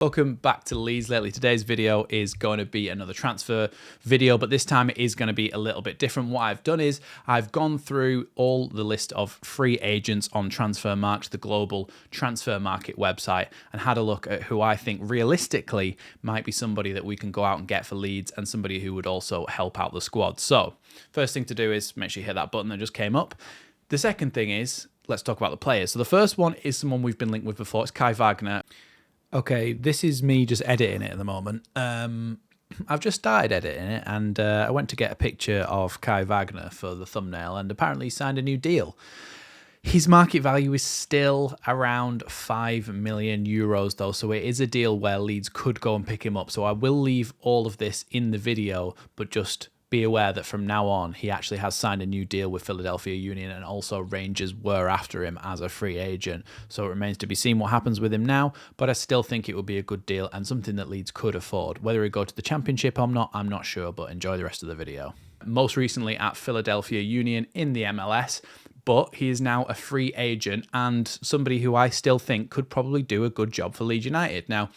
Welcome back to Leeds Lately. Today's video is going to be another transfer video, but this time it is going to be a little bit different. What I've done is I've gone through all the list of free agents on Transfermarkt, the global transfer market website, and had a look at who I think realistically might be somebody that we can go out and get for Leeds and somebody who would also help out the squad. So first thing to do is make sure you hit that button that just came up. The second thing is, let's talk about the players. So the first one is someone we've been linked with before. It's Kai Wagner. Okay, this is me just editing it at the moment. I've just started editing it, and I went to get a picture of Kai Wagner for the thumbnail, and apparently he signed a new deal. His market value is still around 5 million euros, though, so it is a deal where Leeds could go and pick him up. So I will leave all of this in the video, but just be aware that from now on, he actually has signed a new deal with Philadelphia Union, and also Rangers were after him as a free agent. So it remains to be seen what happens with him now, but I still think it would be a good deal and something that Leeds could afford. Whether he go to the Championship or not, I'm not sure, but enjoy the rest of the video. Most recently at Philadelphia Union in the MLS, but he is now a free agent and somebody who I still think could probably do a good job for Leeds United. Now,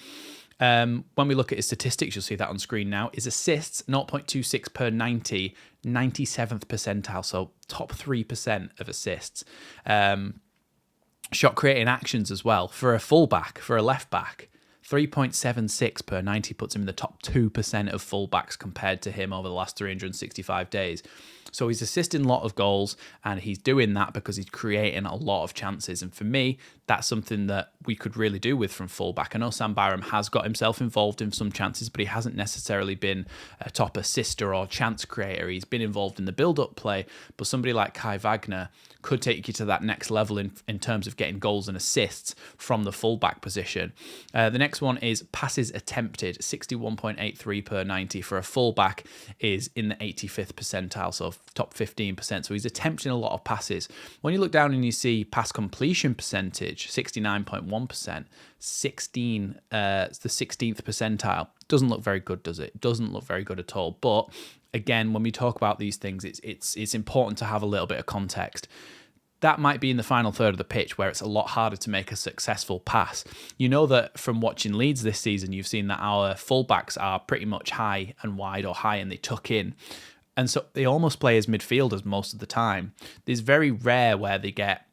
when we look at his statistics, you'll see that on screen now. His assists, 0.26 per 90, 97th percentile, so top 3% of assists. Shot creating actions as well. For a fullback, for a left back, 3.76 per 90 puts him in the top 2% of fullbacks compared to him over the last 365 days. So he's assisting a lot of goals, and he's doing that because he's creating a lot of chances. And for me, that's something that we could really do with from fullback. I know Sam Byram has got himself involved in some chances, but he hasn't necessarily been a top assister or chance creator. He's been involved in the build-up play, but somebody like Kai Wagner could take you to that next level in terms of getting goals and assists from the fullback position. The next one is passes attempted, 61.83 per 90 for a fullback is in the 85th percentile, so top 15%. So he's attempting a lot of passes. When you look down and you see pass completion percentage, 69.1%, it's the 16th percentile. Doesn't look very good, does it? Doesn't look very good at all. But again, when we talk about these things, it's important to have a little bit of context. That might be in the final third of the pitch where it's a lot harder to make a successful pass. You know that from watching Leeds this season, you've seen that our fullbacks are pretty much high and wide or high and they tuck in. And so they almost play as midfielders most of the time. It's very rare where they get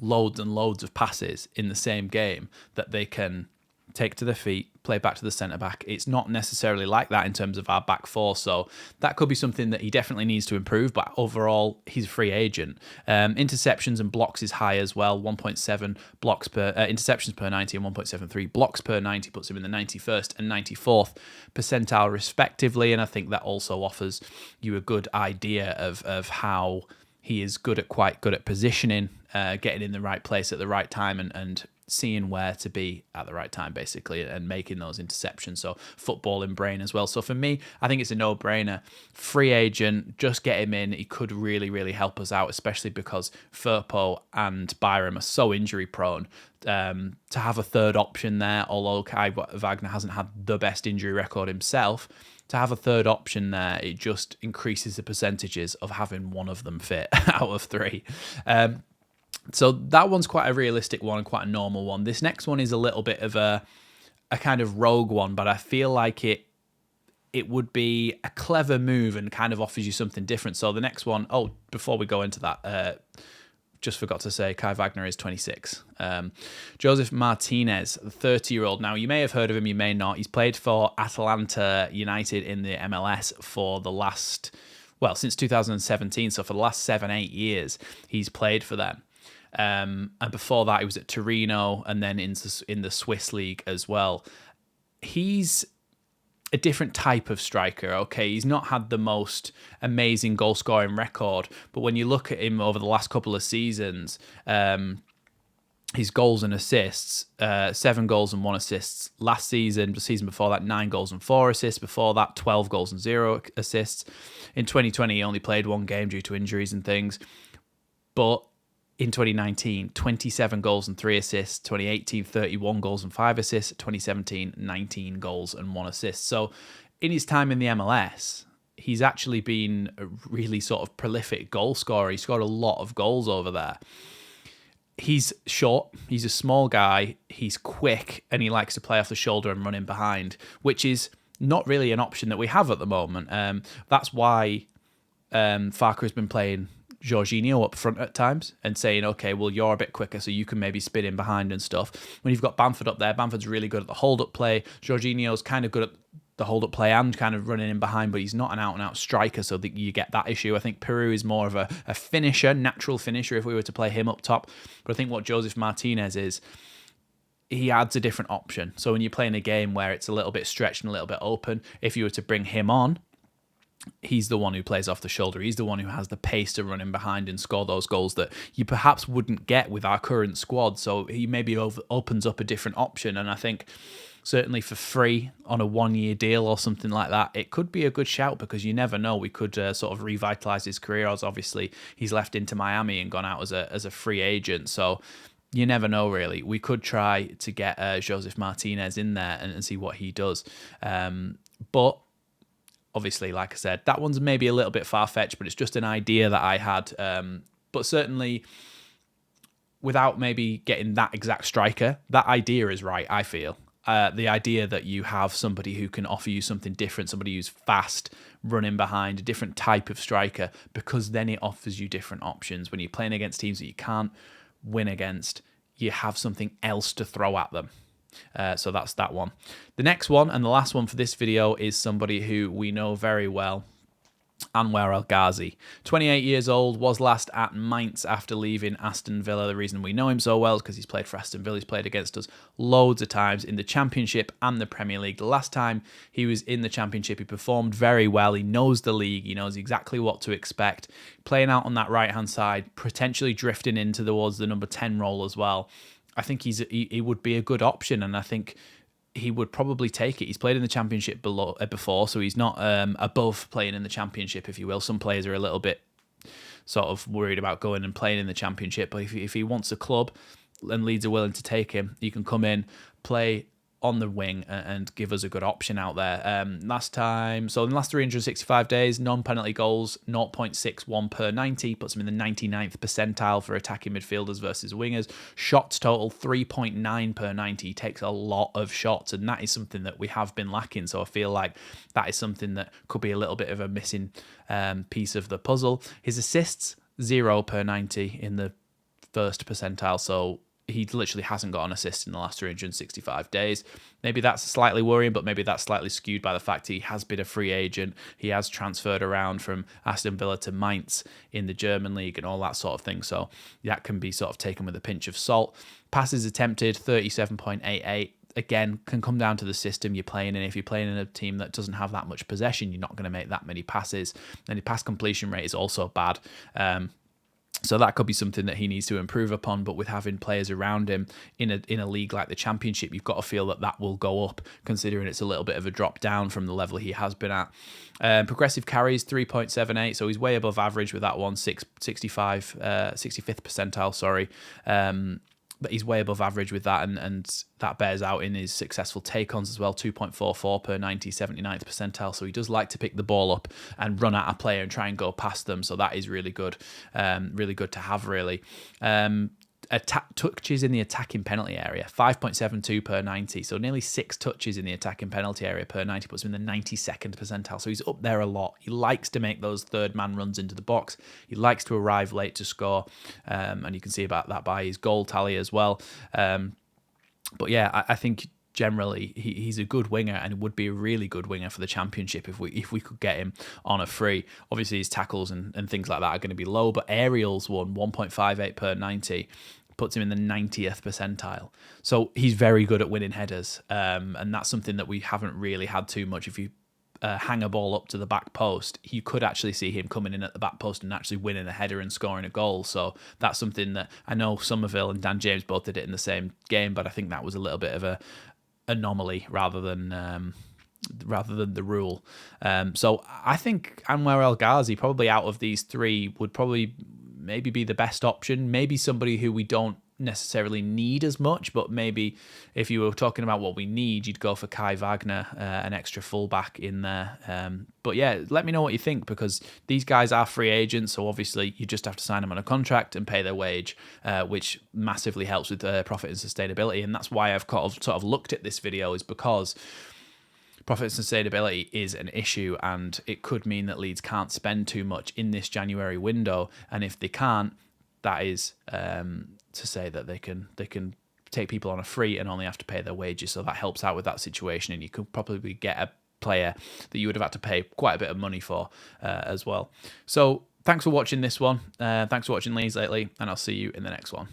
loads and loads of passes in the same game that they can take to their feet, play back to the centre-back. It's not necessarily like that in terms of our back four, so that could be something that he definitely needs to improve, but overall, he's a free agent. Interceptions and blocks is high as well, 1.7 blocks per interceptions per 90 and 1.73 blocks per 90 puts him in the 91st and 94th percentile respectively, and I think that also offers you a good idea of how he is quite good at positioning, getting in the right place at the right time and seeing where to be at the right time, basically, and making those interceptions. So footballing brain as well. So for me, I think it's a no-brainer. Free agent, just get him in. He could really, really help us out, especially because Firpo and Byram are so injury-prone. To have a third option there, although Kai Wagner hasn't had the best injury record himself, to have a third option there, it just increases the percentages of having one of them fit out of three. So that one's quite a realistic one and quite a normal one. This next one is a little bit of a kind of rogue one, but I feel like it would be a clever move and kind of offers you something different. So the next one, before we go into that, just forgot to say Kai Wagner is 26. Joseph Martinez, the 30-year-old. Now, you may have heard of him, you may not. He's played for Atlanta United in the MLS for the last, since 2017. So for the last 7-8 years, he's played for them. And before that, he was at Torino and then in the Swiss league as well. He's a different type of striker, okay? He's not had the most amazing goal-scoring record, but when you look at him over the last couple of seasons, his goals and assists, 7 goals and 1 assist. Last season, the season before that, 9 goals and 4 assists. Before that, 12 goals and 0 assists. In 2020, he only played 1 game due to injuries and things, but in 2019, 27 goals and 3 assists. 2018, 31 goals and 5 assists. 2017, 19 goals and 1 assist. So in his time in the MLS, he's actually been a really sort of prolific goal scorer. He scored a lot of goals over there. He's short, he's a small guy, he's quick, and he likes to play off the shoulder and run in behind, which is not really an option that we have at the moment. That's why Farke has been playing Jorginho up front at times and saying, okay, well, you're a bit quicker, so you can maybe spin in behind and stuff. When you've got Bamford up there, Bamford's really good at the hold-up play. Jorginho's kind of good at the hold-up play and kind of running in behind, but he's not an out-and-out striker, so that you get that issue. I think Peru is more of a finisher, natural finisher, if we were to play him up top. But I think what Joseph Martinez is, he adds a different option. So when you're playing a game where it's a little bit stretched and a little bit open, if you were to bring him on, he's the one who plays off the shoulder. He's the one who has the pace to run in behind and score those goals that you perhaps wouldn't get with our current squad. So he maybe opens up a different option. And I think certainly for free on a 1-year deal or something like that, it could be a good shout, because you never know. We could sort of revitalise his career, as obviously he's left into Miami and gone out as a free agent. So you never know, really. We could try to get Joseph Martinez in there and see what he does. But obviously, like I said, that one's maybe a little bit far-fetched, but it's just an idea that I had. But certainly, without maybe getting that exact striker, that idea is right, I feel. The idea that you have somebody who can offer you something different, somebody who's fast, running behind, a different type of striker, because then it offers you different options. When you're playing against teams that you can't win against, you have something else to throw at them. So that's that one. The next one, and the last one for this video, is somebody who we know very well, Anwar Ghazi. 28 years old, was last at Mainz after leaving Aston Villa. The reason we know him so well is because he's played for Aston Villa. He's played against us loads of times in the Championship and the Premier League. The last time he was in the Championship, he performed very well. He knows the league. He knows exactly what to expect. Playing out on that right-hand side, potentially drifting into towards the number 10 role as well. I think he would be a good option, and I think he would probably take it. He's played in the Championship before, so he's not above playing in the Championship, if you will. Some players are a little bit sort of worried about going and playing in the Championship, but if he wants a club and Leeds are willing to take him, he can come in, play on the wing and give us a good option out there. Last time, so in the last 365 days, non-penalty goals, 0.61 per 90, puts him in the 99th percentile for attacking midfielders versus wingers. Shots total, 3.9 per 90. He takes a lot of shots, and that is something that we have been lacking. So I feel like that is something that could be a little bit of a missing piece of the puzzle. His assists, 0 per 90 in the first percentile, so he literally hasn't got an assist in the last 365 days. Maybe that's slightly worrying, but maybe that's slightly skewed by the fact he has been a free agent. He has transferred around from Aston Villa to Mainz in the German league and all that sort of thing. So that can be sort of taken with a pinch of salt. Passes attempted, 37.88. Again, can come down to the system you're playing in. If you're playing in a team that doesn't have that much possession, you're not going to make that many passes. And the pass completion rate is also bad. So that could be something that he needs to improve upon. But with having players around him in a league like the Championship, you've got to feel that will go up, considering it's a little bit of a drop down from the level he has been at. Progressive carries, 3.78, so he's way above average with that one, 65th percentile, sorry. But he's way above average with that, and that bears out in his successful take-ons as well, 2.44 per 90, 79th percentile. So he does like to pick the ball up and run at a player and try and go past them. So that is really good to have, really. Touches in the attacking penalty area, 5.72 per 90, so nearly 6 touches in the attacking penalty area per 90 puts him in the 92nd percentile, so he's up there a lot. He likes to make those third man runs into the box. He likes to arrive late to score, and you can see about that by his goal tally as well. But yeah, I think generally he's a good winger, and it would be a really good winger for the Championship if we could get him on a free. Obviously his tackles and things like that are going to be low, but aerials 1.58 per 90 puts him in the 90th percentile. So he's very good at winning headers, and that's something that we haven't really had too much. If you hang a ball up to the back post, you could actually see him coming in at the back post and actually winning a header and scoring a goal. So that's something that I know Somerville and Dan James both did it in the same game, but I think that was a little bit of a anomaly rather than the rule. So I think Anwar El Ghazi, probably out of these three, would probably maybe be the best option. Maybe somebody who we don't necessarily need as much, but maybe if you were talking about what we need, you'd go for Kai Wagner, an extra fullback in there. But yeah, let me know what you think, because these guys are free agents, so obviously you just have to sign them on a contract and pay their wage, which massively helps with profit and sustainability. And that's why I've sort of looked at this video, is because profit and sustainability is an issue, and it could mean that Leeds can't spend too much in this January window. And if they can't, that is to say that they can take people on a free and only have to pay their wages. So that helps out with that situation, and you could probably get a player that you would have had to pay quite a bit of money for as well. So thanks for watching this one. Thanks for watching Leeds Lately, and I'll see you in the next one.